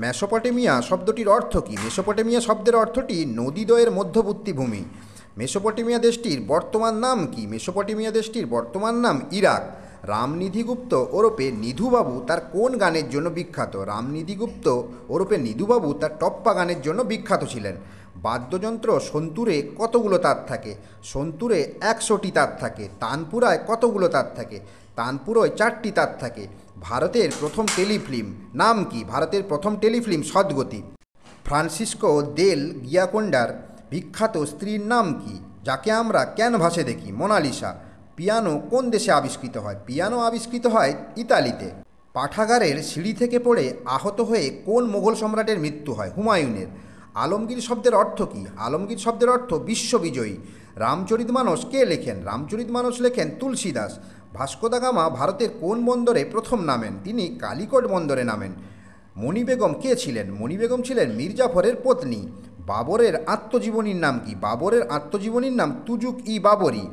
Mesopotamia শব্দটির অর্থ কী? Mesopotamia শব্দের অর্থটি নদীদ্বয়ের মধ্যবর্তী ভূমি। মেসোপটেমিয়া দেশটির বর্তমান নাম কী? মেসোপটেমিয়া দেশটির বর্তমান নাম ইরাক। রামনিধি গুপ্ত ওরফে নিধুবাবু তার কোন গানের জন্য বিখ্যাত? রামনিধি গুপ্ত ওরফে নিধুবাবু তার টপ্পা গানের জন্য বিখ্যাত ছিলেন। বাদ্যযন্ত্র সন্তুরে কতগুলো তার থাকে? সন্তুরে 100টি তার থাকে। তানপুরায় কতগুলো তার থাকে? তানপুরায় 4টি তার থাকে। ভারতের প্রথম টেলিফিল্ম নাম কি? ভারতের প্রথম টেলিফিল্ম সদ্গতি। ফ্রান্সিসকো দেল গিয়াকোন্ডার বিখ্যাত স্ত্রীর নাম কি, যাকে আমরা ক্যানভাসে দেখি? মোনালিসা। পিয়ানো কোন দেশে আবিষ্কৃত হয়? পিয়ানো আবিষ্কৃত হয় ইতালিতে। পাঠাগারের সিঁড়ি থেকে পড়ে আহত হয়ে কোন মোগল সম্রাটের মৃত্যু হয়? হুমায়ুনের। আলমগীর শব্দের অর্থ কী? আলমগীর শব্দের অর্থ বিশ্ববিজয়ী। রামচরিতমানস কে লেখেন? রামচরিতমানস লেখেন তুলসীদাস। ভাস্কো দা গামা ভারতের কোন বন্দরে প্রথম নামেন? তিনি কালিকট বন্দরে নামেন। মণি বেগম কে ছিলেন? মণি বেগম ছিলেন মীর জাফরের পত্নী। বাবরের আত্মজীবনীর নাম কি? বাবরের আত্মজীবনীর নাম তুজুক ই বাবরি।